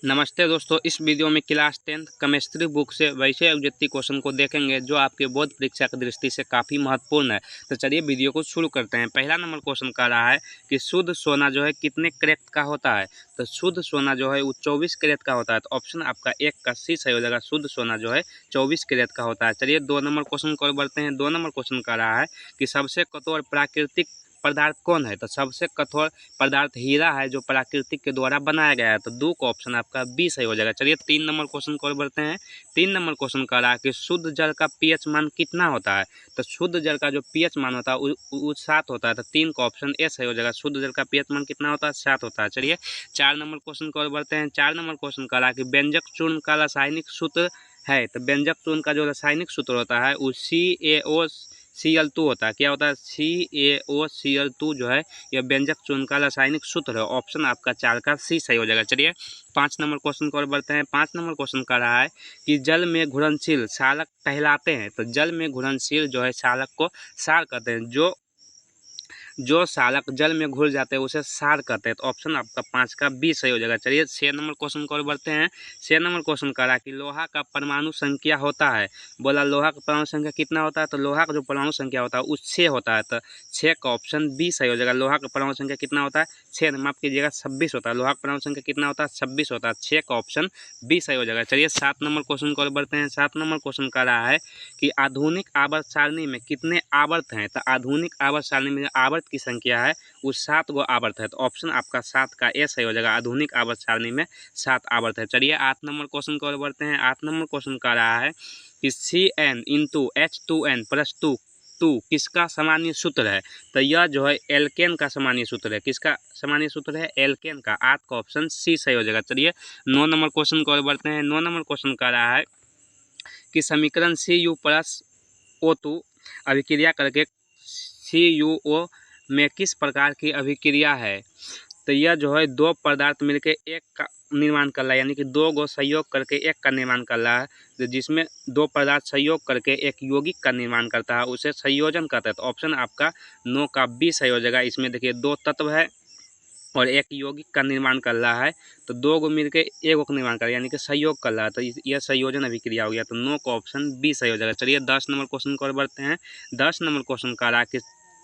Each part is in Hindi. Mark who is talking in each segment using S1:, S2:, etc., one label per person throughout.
S1: नमस्ते दोस्तों, इस वीडियो में क्लास 10th केमिस्ट्री बुक से वैसे अभिव्यक्ति क्वेश्चन को देखेंगे जो आपके बोर्ड परीक्षा की दृष्टि से काफ़ी महत्वपूर्ण है। तो चलिए वीडियो को शुरू करते हैं। पहला नंबर क्वेश्चन कह रहा है कि शुद्ध सोना जो है कितने कैरेट का होता है। तो शुद्ध सोना जो है वो 24 कैरेट का होता है। तो ऑप्शन आपका एक का सी सही हो जाएगा। शुद्ध सोना जो है 24 कैरेट का होता है। चलिए 2 नंबर क्वेश्चन को बढ़ते हैं। 2 नंबर क्वेश्चन कह रहा है कि सबसे कठोर प्राकृतिक पदार्थ कौन है। तो सबसे कठोर पदार्थ हीरा है जो प्राकृतिक के द्वारा बनाया गया है। तो 2 का ऑप्शन आपका बी सही हो जाएगा। चलिए 3 नंबर क्वेश्चन को और बढ़ते हैं। 3 नंबर क्वेश्चन कह रहा है कि शुद्ध जल का पीएच मान कितना होता है। तो शुद्ध जल का जो पीएच मान होता है वो 7 होता है। तो 3 का ऑप्शन ए सही हो जाएगा। शुद्ध जल का पीएच मान कितना होता है, 7 होता है। चलिए 4 नंबर क्वेश्चन को और बढ़ते हैं। 4 नंबर क्वेश्चन कह रहा है कि व्यंजक चूर्ण का रासायनिक सूत्र है। तो व्यंजक चूर्ण का जो रासायनिक सूत्र होता है वो CaOCl2 होता है। क्या होता है, CaOCl2 जो है यह व्यंजक चूर्ण का रासायनिक सूत्र है। ऑप्शन आपका 4 का सी सही हो जाएगा। चलिए 5 नंबर क्वेश्चन को और बढ़ते हैं। 5 नंबर क्वेश्चन कर रहा है कि जल में घुलनशील क्षारक कहलाते हैं। तो जल में घुलनशील जो है क्षारक को क्षार कहते हैं। जो क्षारक जल में घुल जाते हैं उसे क्षार कहते हैं। तो ऑप्शन आपका 5 का बी सही हो जाएगा। चलिए 6 नंबर क्वेश्चन को और बढ़ते हैं। 6 नंबर क्वेश्चन कह रहा है कि लोहा का परमाणु संख्या होता है। बोला लोहा का परमाणु संख्या कितना होता है। तो लोहा का जो परमाणु संख्या होता है वो 6 होता है। तो 6 का ऑप्शन बी सही हो जाएगा। लोहा का परमाणु संख्या कितना होता है, 6 माफ कीजिएगा 26 होता है। लोहा का परमाणु संख्या कितना होता है, 26 होता है। 6 का ऑप्शन बी सही हो जाएगा। चलिए 7 नंबर क्वेश्चन को और बढ़ते हैं। 7 नंबर क्वेश्चन कह रहा है कि आधुनिक आवर्त सारणी में कितने आवर्त हैं। तो आधुनिक आवर्त सारणी में आवर्त की संख्या है वो 7 गो आवर्त है। तो ऑप्शन आपका 7 का ए सही हो जाएगा। आधुनिक आवर्त सारणी में 7 आवर्त है। चलिए 8 नंबर क्वेश्चन को और बढ़ते हैं। 8 नंबर क्वेश्चन कह रहा है कि CN × H2N+2 किसका सामान्य सूत्र है। तो यह जो है एल्केन का सामान्य सूत्र है। किसका सामान्य सूत्र है, एल्केन का। 8 का ऑप्शन सी सही हो जाएगा। चलिए 9 नंबर क्वेश्चन को और बढ़ते हैं। 9 नंबर क्वेश्चन कह रहा है कि समीकरण CU+O2 अभिक्रिया करके CuO में किस प्रकार की अभिक्रिया है। तो यह जो है 2 पदार्थ मिलकर एक का निर्माण कर रहा है, यानी कि 2 गो सहयोग करके एक का निर्माण कर रहा है। तो जिसमें 2 पदार्थ सहयोग करके एक यौगिक का निर्माण करता है उसे संयोजन कहते हैं। तो ऑप्शन आपका 9 का बी सही हो जाएगा। इसमें देखिए 2 तत्व है और एक यौगिक का निर्माण कर रहा है। तो 2 गो मिलकर एक का निर्माण कर रहा है, यानी कि सहयोग कर रहा है। तो यह संयोजन अभिक्रिया हो गया। तो 9 का ऑप्शन बी सही हो जाएगा। चलिए 10 नंबर क्वेश्चन को और बढ़ते हैं। 10 नंबर क्वेश्चन कह रहा है कि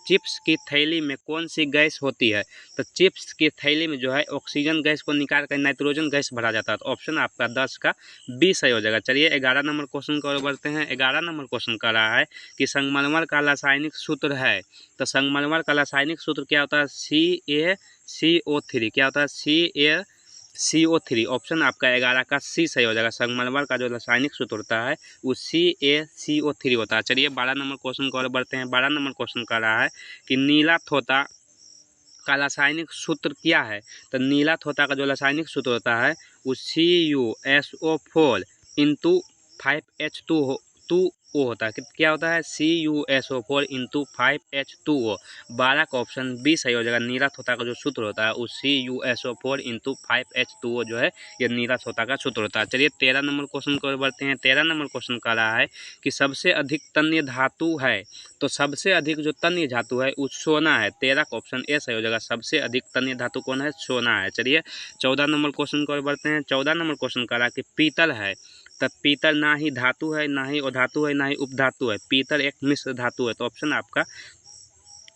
S1: चिप्स की थैली में कौन सी गैस होती है। तो चिप्स की थैली में जो है ऑक्सीजन गैस को निकाल कर नाइट्रोजन गैस भरा जाता है। तो ऑप्शन आपका 10 का बी सही हो जाएगा। चलिए 11 नंबर क्वेश्चन को और बढ़ते हैं। 11 नंबर क्वेश्चन कह रहा है कि संगमरमर का रासायनिक सूत्र है। तो संगमरमर का रासायनिक सूत्र क्या होता है, CaCO3। क्या होता है, CaCO3। ऑप्शन आपका 11 का सी सही हो जाएगा। संगमरमर का जो रासायनिक सूत्र होता है वो CaCO3 होता है। चलिए 12 नंबर क्वेश्चन को और बढ़ते हैं। 12 नंबर क्वेश्चन कर रहा है कि नीला थोता का रासायनिक सूत्र क्या है। तो नीला थोता का जो रासायनिक सूत्र होता है वो CuSO4 × 5H2O होता है। क्या होता है, CuSO4 × 5H2O। 12 का ऑप्शन बी सही हो जाएगा। नीला थोता का जो सूत्र होता है वो CuSO4 × 5H2O जो है ये नीला थोता का सूत्र होता है। चलिए 13 नंबर क्वेश्चन को बढ़ते हैं। 13 नंबर क्वेश्चन कह रहा है कि सबसे अधिक तन्य धातु है। तो सबसे अधिक जो तन्य धातु है वो सोना है। 13 का ऑप्शन ए सही हो जाएगा। सबसे अधिक तन्य धातु कौन है, सोना है। चलिए 14 नंबर क्वेश्चन को बढ़ते हैं। 14 नंबर क्वेश्चन कह रहा है कि पीतल है। तब पीतल ना ही धातु है, ना ही अधातु है, ना ही उपधातु है। पीतल एक मिश्र धातु है। तो ऑप्शन आपका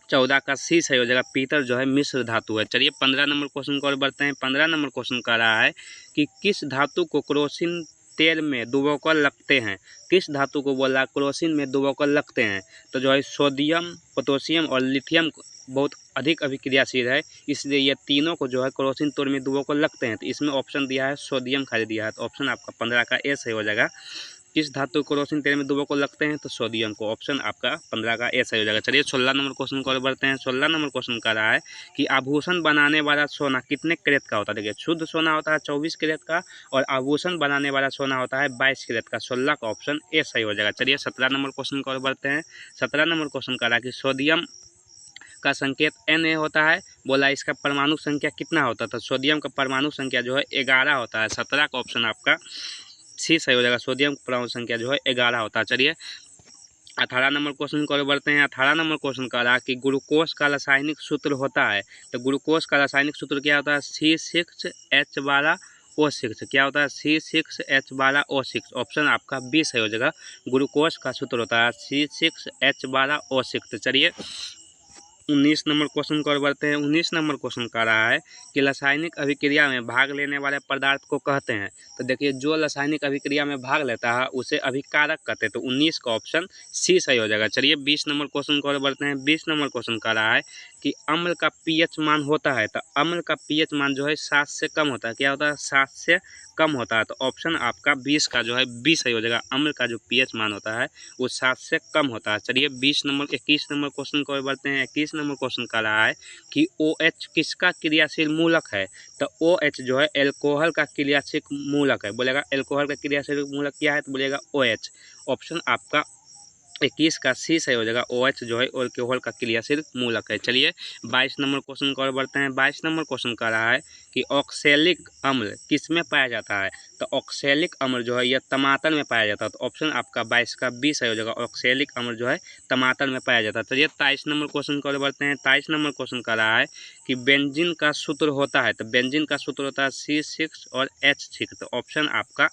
S1: 14 का सी सही हो जाएगा। पीतल जो है मिश्र धातु है। चलिए 15 नंबर क्वेश्चन को और बढ़ते हैं। 15 नंबर क्वेश्चन कह रहा है कि किस धातु को केरोसिन तेल में डुबोकर रखते हैं। किस धातु को बोला केरोसिन में डुबोकर रखते हैं। तो जो है सोडियम, पोटेशियम और लिथियम बहुत अधिक अभिक्रियाशील है, इसलिए ये तीनों को जो है केरोसिन तेल में डुबोकर रखते हैं। तो इसमें ऑप्शन दिया है सोडियम खाली दिया है। तो ऑप्शन आपका 15 का ए सही हो जाएगा। किस धातु को केरोसिन तेल में डुबोकर रखते हैं, तो सोडियम को। ऑप्शन आपका 15 का ए सही हो जाएगा। चलिए 16 नंबर क्वेश्चन को और बढ़ते हैं। 16 नंबर क्वेश्चन कह रहा है कि आभूषण बनाने वाला सोना कितने कैरेट का होता है। देखिए शुद्ध सोना होता है 24 कैरेट का और आभूषण बनाने वाला सोना होता है 22 कैरेट का। 16 का ऑप्शन ए सही हो जाएगा। चलिए 17 नंबर क्वेश्चन को और बढ़ते हैं। 17 नंबर क्वेश्चन कह रहा है कि सोडियम का संकेत Na होता है। बोला इसका परमाणु संख्या कितना होता है। तो सोडियम का परमाणु संख्या जो है 11 होता है। 17 का ऑप्शन आपका सी सही हो जाएगा। सोडियम का परमाणु संख्या जो है 11 होता है। चलिए 18 नंबर क्वेश्चन को बढ़ते हैं। 18 नंबर क्वेश्चन कह रहा है कि ग्लूकोज का रासायनिक सूत्र होता है। तो ग्लूकोज का रासायनिक सूत्र क्या होता है, C6H12 O6। क्या होता है? C6H12O6। ऑप्शन आपका बी सही हो जाएगा। ग्लूकोज का सूत्र होता है C6H12O6। तो चलिए 19 नंबर क्वेश्चन को और बढ़ते हैं। 19 नंबर क्वेश्चन कह रहा है कि रासायनिक अभिक्रिया में भाग लेने वाले पदार्थ को कहते हैं। तो देखिए जो रासायनिक अभिक्रिया में भाग लेता है उसे अभिकारक कहते हैं। तो 19 का ऑप्शन सी सही हो जाएगा। चलिए 20 नंबर क्वेश्चन को और बढ़ते हैं। 20 नंबर क्वेश्चन कह रहा है कि अम्ल का पीएच मान होता है। तो अम्ल का पीएच मान जो है 7 से कम होता है। क्या होता है? 7 से कम होता है। तो ऑप्शन आपका 20 का जो है बी सही हो जाएगा। अम्ल का जो पीएच मान होता है वो 7 से कम होता है। चलिए 21 नंबर क्वेश्चन को बढ़ते हैं। 21 नंबर क्वेश्चन का रहा है कि OH किसका क्रियाशील मूलक है। तो OH जो है एल्कोहल का क्रियाशील मूलक है। बोलेगा एल्कोहल का क्रियाशील मूलक क्या है? तो बोलेगा OH। ऑप्शन आपका 21 का सी सही हो जाएगा। OH जो है एल्कोहल का क्रियाशील मूलक है। चलिए 22 नंबर क्वेश्चन को और बढ़ते हैं। 22 नंबर क्वेश्चन का रहा है कि ऑक्सैलिक अम्ल किस में पाया जाता है। तो ऑक्सैलिक अम्ल जो है यह टमाटर में पाया जाता है। तो ऑप्शन आपका 22 का बी सही हो जाएगा। ऑक्सैलिक अम्ल जो है टमाटर में पाया जाता है। चलिए 23 नंबर क्वेश्चन को और बढ़ते हैं। 23 नंबर क्वेश्चन का रहा है कि बेंजीन का सूत्र होता है। तो बेंजीन का सूत्र होता है C6 और H6। तो ऑप्शन आपका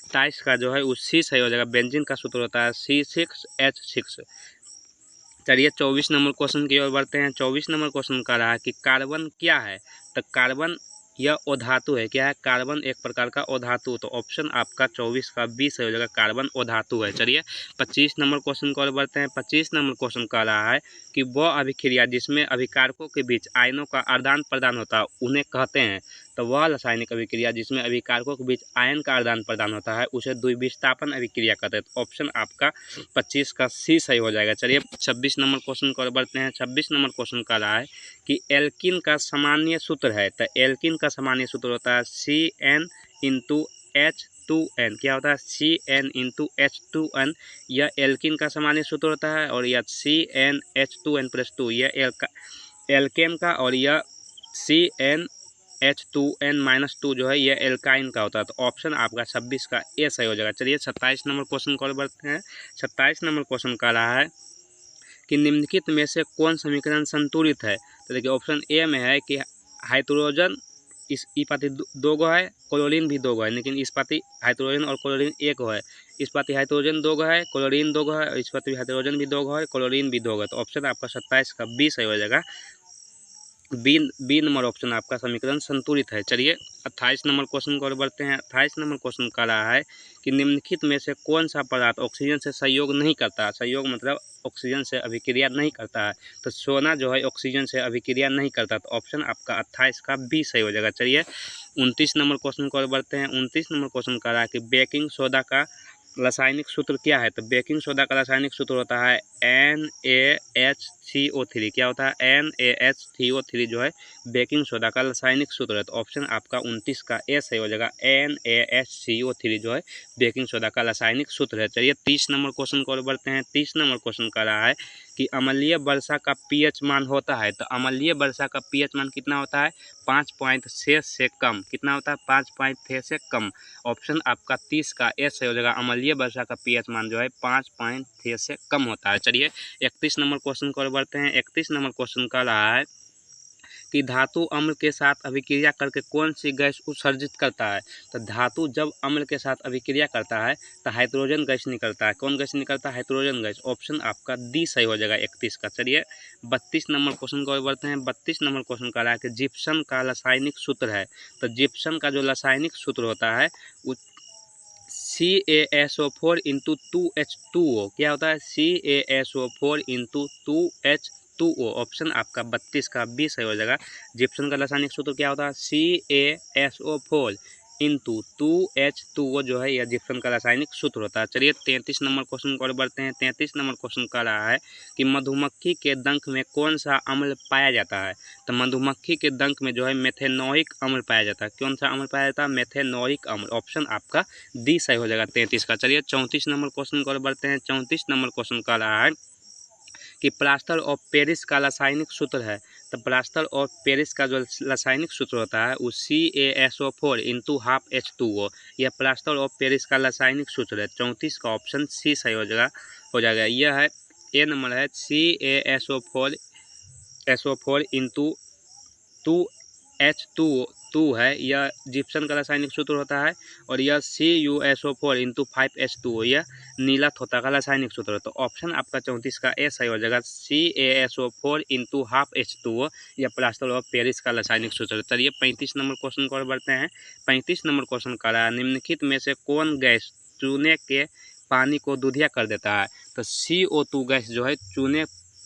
S1: 27 का जो है उसी सही हो जाएगा। बेंजीन का सूत्र होता है C6H6। चलिए 24 नंबर क्वेश्चन की ओर बढ़ते हैं। 24 नंबर क्वेश्चन का रहा है कि कार्बन क्या है। तो कार्बन यह अधातु है। क्या है? कार्बन एक प्रकार का अधातु। तो ऑप्शन आपका 24 का बी सही हो जाएगा। कार्बन अधातु है। चलिए 25 नंबर क्वेश्चन को और बढ़ते हैं। 25 नंबर क्वेश्चन का रहा है कि वह अभिक्रिया जिसमें अभिकारकों के बीच आयनों का आदान प्रदान होता है उन्हें कहते हैं। तो वह रासायनिक अभिक्रिया जिसमें अभिकारकों के बीच आयन का आदान प्रदान होता है उसे द्विविस्थापन अभिक्रिया कहते हैं। तो ऑप्शन आपका 25 का सी सही हो जाएगा। चलिए 26 नंबर क्वेश्चन को और बढ़ते हैं। 26 नंबर क्वेश्चन का रहा है कि एल्किन का सामान्य सूत्र है। तो एल्किन का सामान्य सूत्र होता है CN×H2N। क्या होता है? CN×H2N। यह एल्किन का सामान्य सूत्र होता है। और यह CnH2n+2 यह एल्केन का, और यह CnH2n-2 जो है यह एल्काइन का होता है। तो ऑप्शन आपका 26 का ए सही हो जाएगा। चलिए 27 नंबर क्वेश्चन को बढ़ते हैं। 27 नंबर क्वेश्चन का रहा है कि निम्नलिखित में से कौन समीकरण संतुलित है। तो देखिए ऑप्शन ए में है कि हाइड्रोजन इस पाती दो गो है, क्लोरीन भी दो गो है, लेकिन इस पाती हाइड्रोजन और क्लोरीन एक गो है। इस पाती हाइड्रोजन दो गो है, क्लोरीन दो गो है, और इस पाती हाइड्रोजन भी दो गो है, क्लोरीन भी दो गो है। तो ऑप्शन आपका 27 का बी सही हो जाएगा। बी नंबर ऑप्शन आपका समीकरण संतुलित है। चलिए 28 नंबर क्वेश्चन को और बढ़ते हैं। 28 नंबर क्वेश्चन का रहा है कि निम्नलिखित में से कौन सा पदार्थ ऑक्सीजन से सहयोग नहीं करता। सहयोग मतलब ऑक्सीजन से अभिक्रिया नहीं करता है। तो सोना जो है ऑक्सीजन से अभिक्रिया नहीं करता। तो ऑप्शन आपका 28 का बी सही हो जाएगा। चलिए 29 नंबर क्वेश्चन को और बढ़ते हैं। 29 नंबर क्वेश्चन का रहा है कि बेकिंग सोडा का रासायनिक सूत्र क्या है। तो बेकिंग सोडा का रासायनिक सूत्र होता है NaHCO3। क्या होता है? NaHCO3 जो है बेकिंग सोडा का रासायनिक सूत्र है। तो ऑप्शन आपका 29 का ए सही हो जाएगा। NaHCO3 जो है बेकिंग सोडा का रासायनिक सूत्र है। चलिए 30 नंबर क्वेश्चन को और बढ़ते हैं। 30 नंबर क्वेश्चन का रहा है कि अम्लीय वर्षा का पीएच मान होता है। तो अम्लीय वर्षा का पीएच मान कितना होता है? 5.6 से कम। कितना होता है? 5.6 से कम। ऑप्शन आपका 30 का ए सही हो जाएगा। अम्लीय वर्षा का पीएच मान जो है 5.6 से कम होता है। चलिए 31 नंबर क्वेश्चन को बढ़ते हैं। 31 नंबर क्वेश्चन का रहा है कि धातु अम्ल के साथ अभिक्रिया करके कौन सी गैस उत्सर्जित करता है। तो धातु जब अम्ल के साथ अभिक्रिया करता है तो हाइड्रोजन गैस निकलता है। कौन गैस निकलता है? Hydrogen gas. ऑप्शन आपका डी सही हो जाएगा 31 का। चलिए 32 नंबर क्वेश्चन को बढ़ते हैं। 32 नंबर क्वेश्चन का रहा है कि जिप्सम का रासायनिक सूत्र है। तो जिप्सम का जो रासायनिक सूत्र होता है वो CaSO4×2H2O। क्या होता है? CaSO4×2H2O। ऑप्शन आपका 32 का बी सही हो जाएगा। जिप्सम का रासायनिक सूत्र क्या होता है? CaSO4×2H2O जो है यह जिप्सम का रासायनिक सूत्र होता है। चलिए 33 नंबर क्वेश्चन को बढ़ते हैं। 33 नंबर क्वेश्चन का रहा है कि मधुमक्खी के डंक में कौन सा अम्ल पाया जाता है। तो मधुमक्खी के डंक में जो है मेथेनोइक अम्ल पाया जाता है। कौन सा अम्ल पाया जाता है? मेथेनोइक अम्ल। ऑप्शन आपका डी सही हो जाएगा 33 का। चलिए 34 नंबर क्वेश्चन को बढ़ते हैं। 34 नंबर क्वेश्चन का रहा है कि प्लास्टर ऑफ पेरिस का रासायनिक सूत्र है। तो प्लास्टर ऑफ पेरिस का जो रासायनिक सूत्र होता है वो CaSO4×12H2O। यह प्लास्टर ऑफ पेरिस का रासायनिक सूत्र है। 34 का ऑप्शन सी सही हो जाएगा। यह है ए नंबर है CaSO4 इंटू H2 है, यह जिप्सम का रासायनिक सूत्र होता है। और यह CuSO4 इंटू 5H2O, यह नीला थोथा का रासायनिक सूत्र है। तो ऑप्शन आपका 34 का ए सही हो जाएगा, CaSO4 इंटू हाफ H2O, यह प्लास्टर ऑफ पेरिस का रासायनिक सूत्र है। चलिए 35 नंबर क्वेश्चन को और बढ़ते हैं। 35 नंबर क्वेश्चन का रहा है, निम्नलिखित में से कौन गैस चूने के पानी को दूधिया कर देता है? तो CO2 गैस जो है चूने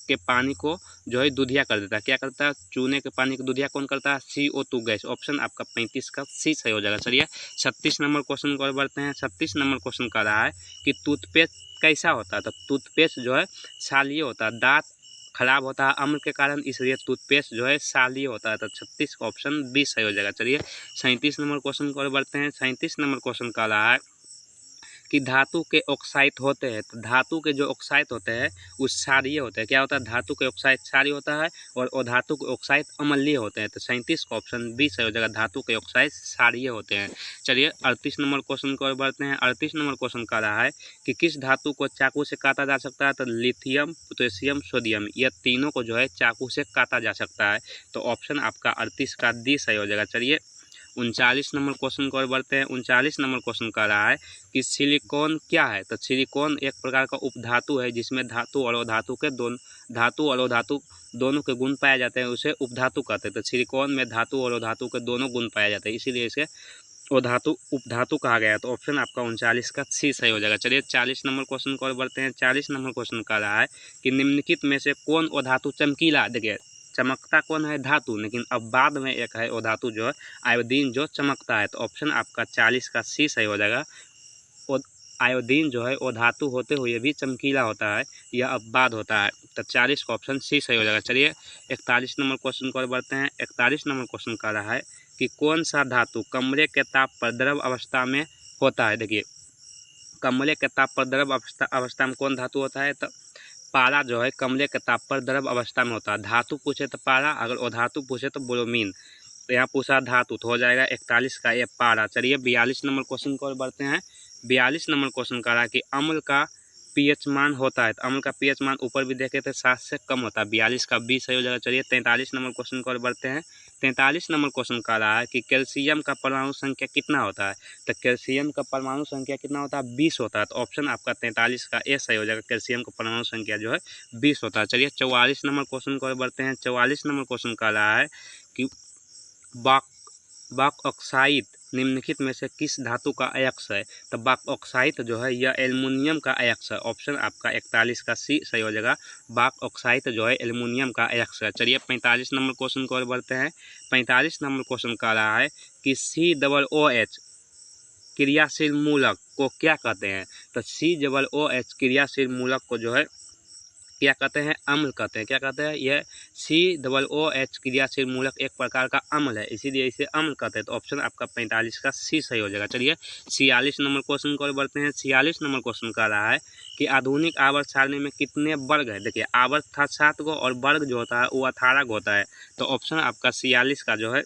S1: के पानी को जो है दूधिया कर देता है। क्या करता है? चूने के पानी को दूधिया कौन करता है? CO2 gas. ऑप्शन आपका 35 का सी सही हो जाएगा। चलिए 36 नंबर क्वेश्चन को और बढ़ते हैं। 36 नंबर क्वेश्चन का रहा है कि टूथपेस्ट कैसा होता है? तो टूथपेस्ट जो है क्षारीय होता है, दांत खराब होता है अम्ल के कारण, इसलिए टूथपेस्ट जो है क्षारीय होता है। तो 36 का ऑप्शन बी सही हो जाएगा। चलिए 37 नंबर क्वेश्चन को और बढ़ते हैं। 37 नंबर क्वेश्चन का रहा है कि धातु के ऑक्साइड होते हैं, तो धातु के जो ऑक्साइड होते हैं वो क्षारीय होते हैं। क्या होता है? धातु के ऑक्साइड क्षारीय होता है और अधातु के ऑक्साइड अम्लीय होते हैं। तो 37 का ऑप्शन बी सही हो जाएगा, धातु के ऑक्साइड क्षारीय होते हैं। चलिए 38 नंबर क्वेश्चन को और बढ़ते हैं। 38 नंबर क्वेश्चन का रहा है कि किस धातु को चाकू से काटा जा सकता है? तो लिथियम, पोटेशियम, सोडियम, यह तीनों को जो है चाकू से काटा जा सकता है। तो ऑप्शन आपका 38 का डी सही हो जाएगा। चलिए 39 नंबर क्वेश्चन को और बढ़ते हैं। 39 नंबर क्वेश्चन का रहा है कि सिलिकॉन क्या है? तो सिलिकॉन एक प्रकार का उपधातु है जिसमें धातु और अधातु के दोनों के गुण पाए जाते हैं, उसे उपधातु कहते हैं। तो सिलिकॉन में धातु और अधातु के दोनों गुण पाए जाते हैं, इसीलिए इसे उपधातु कहा गया है। तो ऑप्शन आपका 39 का सी सही हो जाएगा। चलिए 40 नंबर क्वेश्चन को और बढ़ते हैं। 40 नंबर क्वेश्चन का रहा है कि निम्नलिखित में से कौन अधातु चमकीला? देखिए चमकता कौन है? धातु, लेकिन अब बाद में एक है अधातु जो है आयोडीन जो चमकता है। तो ऑप्शन आपका 40 का सी सही हो जाएगा। आयोडीन जो है वो धातु होते हुए भी चमकीला होता है, यह अब बाद होता है। तो 40 का ऑप्शन सी सही हो जाएगा। चलिए 41 नंबर क्वेश्चन को और बढ़ते हैं। 41 नंबर क्वेश्चन का रहा है कि कौन सा धातु कमरे के ताप पर द्रव अवस्था में होता है? देखिए कमरे के ताप पर द्रव अवस्था में कौन धातु होता है? तो पारा जो है कमरे के ताप पर द्रव अवस्था में होता है। धातु पूछे तो पारा, अगर अधातु पूछे तो ब्रोमीन। तो यहाँ पूछा धातु तो हो जाएगा 41 का ये पारा। चलिए 42 नंबर क्वेश्चन को और बढ़ते हैं। 42 नंबर क्वेश्चन का रहा कि अम्ल का पीएच मान होता है, तो अम्ल का पीएच मान ऊपर भी देखे थे 7 से कम होता है। 42 का बी सही हो जाएगा। चलिए 43 नंबर क्वेश्चन को और बढ़ते हैं। 43 नंबर क्वेश्चन का रहा है कि कैल्शियम का परमाणु संख्या कितना होता है? तो कैल्शियम का परमाणु संख्या कितना होता है? 20 होता है। तो ऑप्शन आपका 43 का ए सही हो जाएगा, कैल्शियम का परमाणु संख्या जो है 20 होता है। चलिए 44 नंबर क्वेश्चन को और बढ़ते हैं। 44 नंबर क्वेश्चन का रहा है कि बाक ऑक्साइड निम्नलिखित में से किस धातु का अयस्क है? तो बाक ऑक्साइड जो है यह एल्युमिनियम का अयस्क है। ऑप्शन आपका 41 का सी सही हो जाएगा, बाक ऑक्साइड जो है एल्युमिनियम का अयस्क है। चलिए 45 नंबर क्वेश्चन को और बढ़ते हैं। 45 नंबर क्वेश्चन का रहा है कि COOH क्रियाशील मूलक को क्या कहते हैं? तो COOH क्रियाशील मूलक को जो है क्या कहते हैं? अम्ल कहते हैं। क्या कहते हैं? यह COOH क्रियाशील मूलक एक प्रकार का अम्ल है, इसीलिए इसे अम्ल कहते हैं। तो ऑप्शन आपका 45 का सी सही हो जाएगा। चलिए 46 नंबर क्वेश्चन को बढ़ते हैं। 46 नंबर क्वेश्चन का रहा है कि आधुनिक आवर्त सारणी में कितने वर्ग है? देखिए आवर्त था 7 गो और वर्ग जो होता है वो 18 गो होता है। तो ऑप्शन आपका 46 का जो है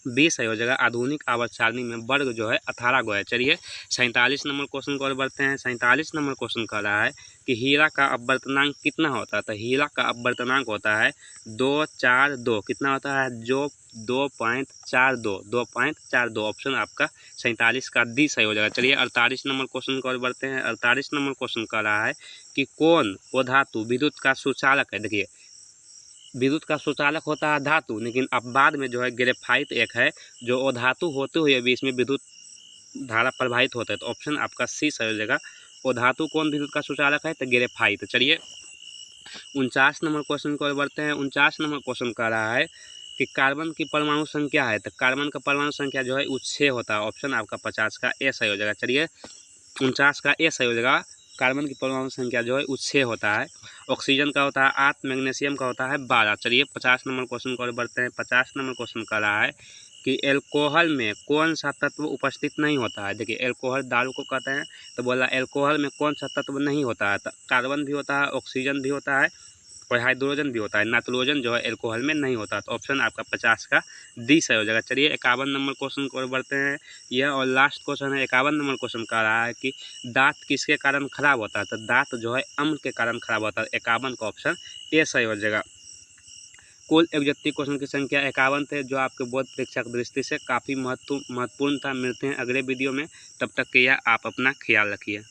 S1: 20 सही हो जाएगा। आधुनिक आवर्त सारणी में वर्ग जो है 18 गो है। चलिए 47 नंबर क्वेश्चन को और बढ़ते हैं। 47 नंबर क्वेश्चन का रहा है कि हीरा का अपवर्तनांक कितना होता है? तो हीरा का अपवर्तनांक होता है 242। कितना होता है? जो 2.42। ऑप्शन आपका 47 का डी सही हो जाएगा। चलिए 48 नंबर क्वेश्चन को और बढ़ते हैं। 48 नंबर क्वेश्चन का रहा है कि कौन वो धातु विद्युत का सुचालक है? देखिए विद्युत का सुचालक होता है धातु, लेकिन अब बाद में जो है ग्रेफाइट एक है जो अधातु होते हुए भी इसमें विद्युत धारा प्रवाहित होता है। तो ऑप्शन आपका सी सही हो जाएगा। अधातु कौन विद्युत का सुचालक है? तो ग्रेफाइट। तो चलिए 49 नंबर क्वेश्चन को और बढ़ते हैं। 49 नंबर क्वेश्चन का रहा है कि कार्बन की परमाणु संख्या है, तो कार्बन का परमाणु संख्या जो है वो 6 होता है। ऑप्शन आपका 50 का ए सही हो जाएगा। चलिए 49 का ए सही हो जाएगा। कार्बन की परमाणु संख्या जो है वो 6 होता है। ऑक्सीजन का होता है 8, मैग्नीशियम का होता है 12। चलिए 50 नंबर क्वेश्चन को और बढ़ते हैं। 50 नंबर क्वेश्चन का रहा है कि एल्कोहल में कौन सा तत्व उपस्थित नहीं होता है? देखिए एल्कोहल दारू को कहते हैं, तो बोला एल्कोहल में कौन सा तत्व नहीं होता है? तो कार्बन भी होता है, ऑक्सीजन भी होता है और हाइड्रोजन भी होता है। नाइट्रोजन जो है एल्कोहल में नहीं होता। तो ऑप्शन आपका 50 का डी सही हो जाएगा। चलिए 51 नंबर क्वेश्चन को और बढ़ते हैं। यह और लास्ट क्वेश्चन है। 51 नंबर क्वेश्चन का रहा है कि दांत किसके कारण खराब होता है? तो दांत जो है अम्ल के कारण खराब होता है। 51 का ऑप्शन ए सही हो जाएगा। कुल एग्जैक्टिव क्वेश्चन की संख्या 51 थे, जो आपके बोर्ड परीक्षा की दृष्टि से काफ़ी महत्वपूर्ण था। मिलते हैं अगले वीडियो में, तब तक के लिए आप अपना ख्याल रखिए।